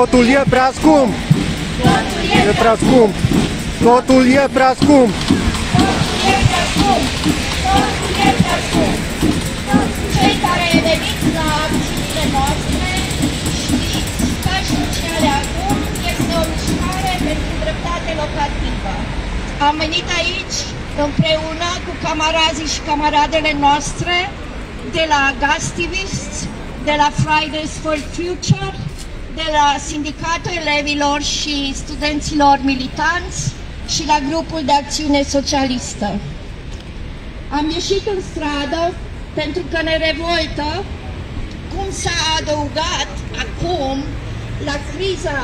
Totul e prea scump! E prea scump! Totul e prea scump! Cei care veniți la acțiunile noastre știți că asociarea acum este o mișcare pentru dreptate locativă. Am venit aici împreună cu camarazii și camaradele noastre de la Gastivists, de la Fridays for Future, de la Sindicatul Elevilor și Studenților Militanți și la Grupul de Acțiune Socialistă. Am ieșit în stradă pentru că ne revoltă cum s-a adăugat acum la criza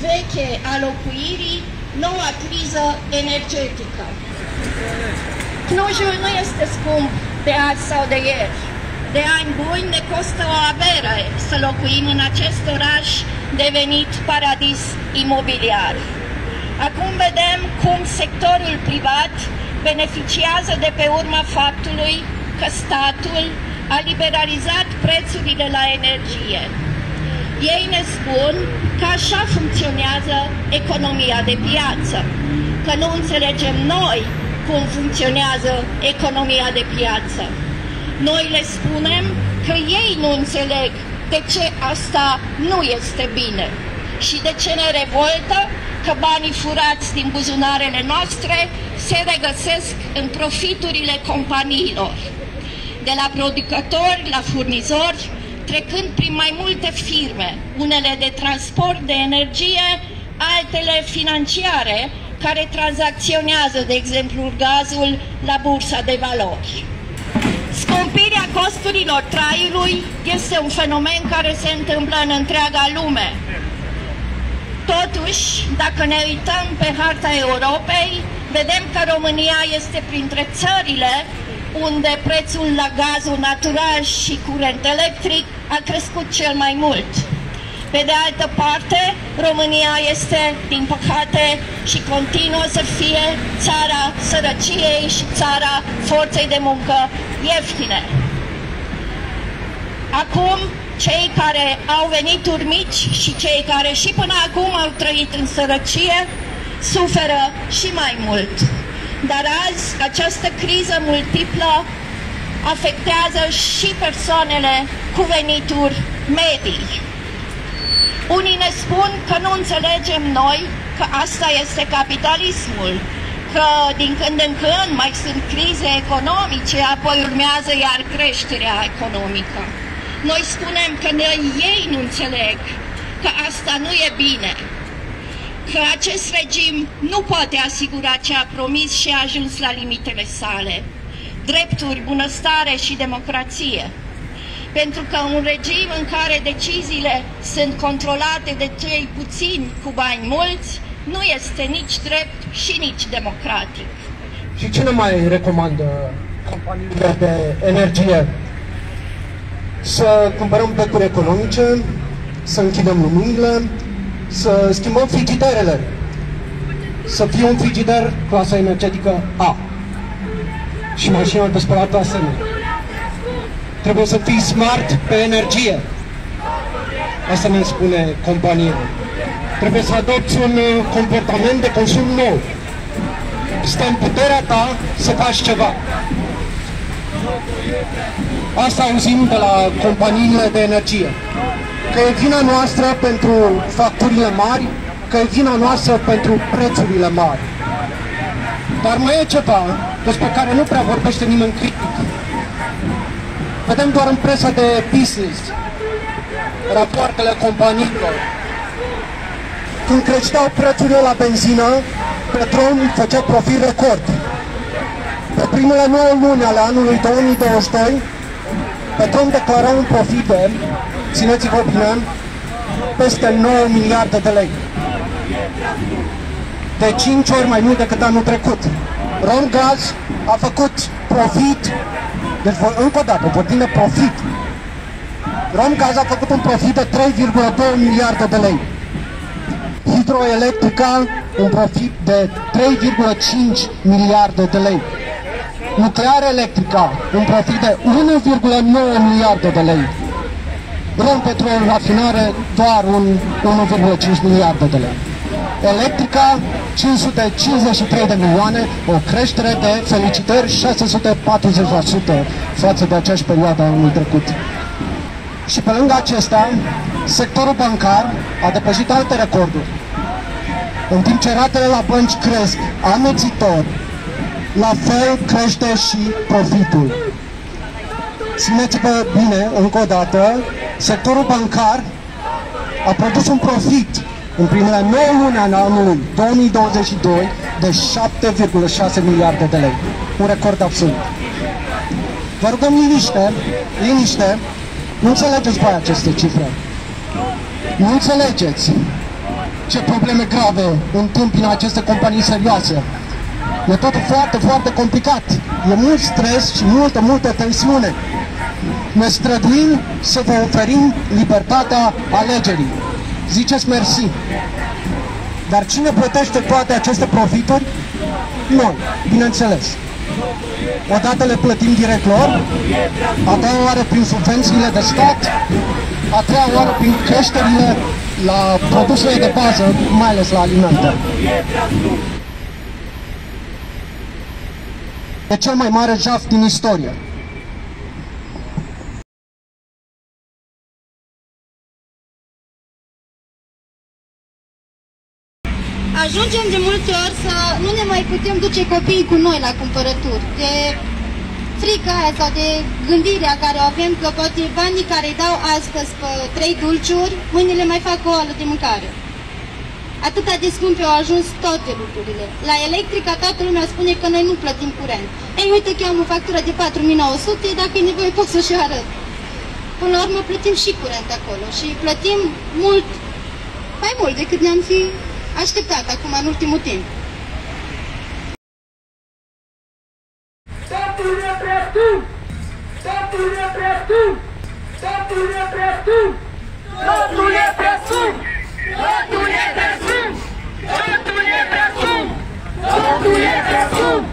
veche a locuirii noua criză energetică. Clujul nu este scump de azi sau de ieri. De ani buni ne costă o avere să locuim în acest oraș devenit paradis imobiliar. Acum vedem cum sectorul privat beneficiază de pe urma faptului că statul a liberalizat prețurile la energie. Ei ne spun că așa funcționează economia de piață, că nu înțelegem noi cum funcționează economia de piață. Noi le spunem că ei nu înțeleg de ce asta nu este bine și de ce ne revoltă că banii furați din buzunarele noastre se regăsesc în profiturile companiilor, de la producători la furnizori, trecând prin mai multe firme, unele de transport de energie, altele financiare, care tranzacționează, de exemplu, gazul la bursa de valori. Scumpirea costurilor traiului este un fenomen care se întâmplă în întreaga lume. Totuși, dacă ne uităm pe harta Europei, vedem că România este printre țările unde prețul la gazul natural și curent electric a crescut cel mai mult. Pe de altă parte, România este, din păcate, și continuă să fie țara sărăciei și țara forței de muncă ieftine. Acum, cei care au venituri mici și cei care și până acum au trăit în sărăcie suferă și mai mult. Dar azi, această criză multiplă afectează și persoanele cu venituri medii. Unii ne spun că nu înțelegem noi că asta este capitalismul, că din când în când mai sunt crize economice, apoi urmează iar creșterea economică. Noi spunem că ei nu înțeleg că asta nu e bine, că acest regim nu poate asigura ce a promis și a ajuns la limitele sale, drepturi, bunăstare și democrație. Pentru că un regim în care deciziile sunt controlate de cei puțini cu bani mulți, nu este nici drept și nici democratic. Și ce ne mai recomandă companiile de energie? Să cumpărăm becuri economice, să închidem luminile, să schimbăm frigiderele, să fie un frigider clasa energetică A și mașina de spălat asemenea. Trebuie să fii smart pe energie. Asta ne spune compania. Trebuie să adopți un comportament de consum nou. Stă în puterea ta să faci ceva. Asta auzim de la companiile de energie. Că e vina noastră pentru facturile mari, că e vina noastră pentru prețurile mari. Dar mai e ceva despre care nu prea vorbește nimeni critic. Vedem doar în presa de business rapoartele companiilor. Când creșteau prețurile la benzină, Petrom făcea profit record. Pe primele 9 luni ale anului 2022, Petrom declara un profit de, țineți-vă bine, peste 9 miliarde de lei. De 5 ori mai mult decât anul trecut. Romgaz a făcut profit, deci încă o dată, vorbim de profit. Romgaz a făcut un profit de 3,2 miliarde de lei. Hidroelectrica, un profit de 3,5 miliarde de lei. Nuclear Electrica, un profit de 1,9 miliarde de lei. Rompetrol, rafinare, doar 1,5 miliarde de lei. Electrica, 553 de milioane, o creștere de, felicitări, 640% față de aceeași perioadă anul trecut. Și pe lângă acestea, sectorul bancar a depășit alte recorduri. În timp ce ratele la bănci cresc amețitor, la fel crește și profitul. Țineți-vă bine, încă o dată, sectorul bancar a produs un profit în primele 9 luni ale anului 2022 de 7,6 miliarde de lei. Un record absolut. Vă rugăm liniște, nu înțelegeți voi aceste cifre. Nu înțelegeți ce probleme grave întâmpină aceste companii serioase. E tot foarte, foarte complicat. E mult stres și multă tensiune. Ne străduim să vă oferim libertatea alegerii. Ziceți mersi. Dar cine plătește toate aceste profituri? Noi, bineînțeles. Odată le plătim direct lor, a doua oară prin subvențiile de stat, a treia oară prin creșterile la produsele de bază, mai ales la alimente. E cel mai mare jaf din istorie. Ajungem de multe ori să nu ne mai putem duce copiii cu noi la cumpărături. De frica aia sau de gândirea care o avem că poate banii care îi dau astăzi pe 3 dulciuri, mâine le mai fac o oală de mâncare. Atâta de scumpe au ajuns toate lucrurile. La electrica toată lumea spune că noi nu plătim curent. Ei, uite că am o factură de 4.900, dacă e nevoie pot să-și arăt. Până la urmă plătim și curent acolo și plătim mult, mai mult decât ne-am fi așteptat acum în ultimul timp. Totul e prea scump! Totul e prea scump! Totul e prea scump! Totul e prea scump! Totul e prea scump! Totul e prea scump! Totul e prea scump!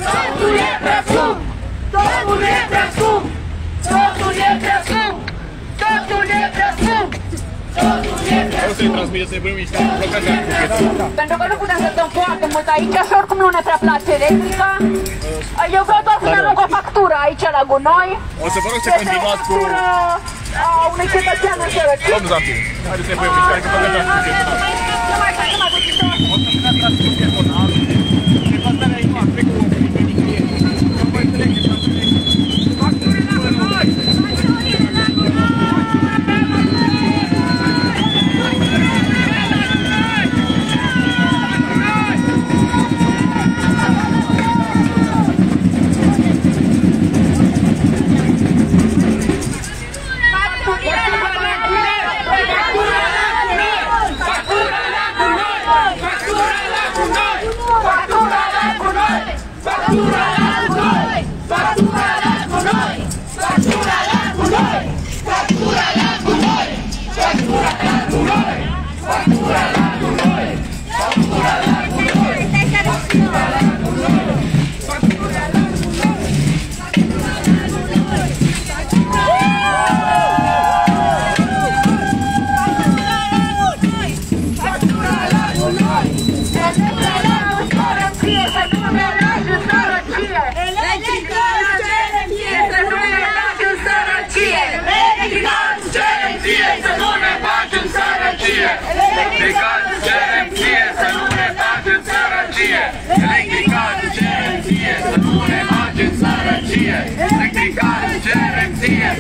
Totul e prea scump! Totul e prea scump! Totul e prea scump! Totul e prea scump! O să-i transmiteți să-i miști, blocați pentru că nu putem să stăm foarte mult aici și oricum nu ne prea place electrica. Eu vreau doar să ne arunc o factură aici la gunoi. O să vă rog să continuați cu... a unui cetățean în sărăcie. Domnul Zampin, haideți să-i băiem mișcare, că blocați cu pietul. Nu mai putem. O să fiți atrați cu pietul. Și pasarea aici, trec cu... Nu vă înțelegeți, nu înțelegeți. Facturile la noi!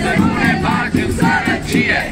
Să nu ne bagi în sărăcie!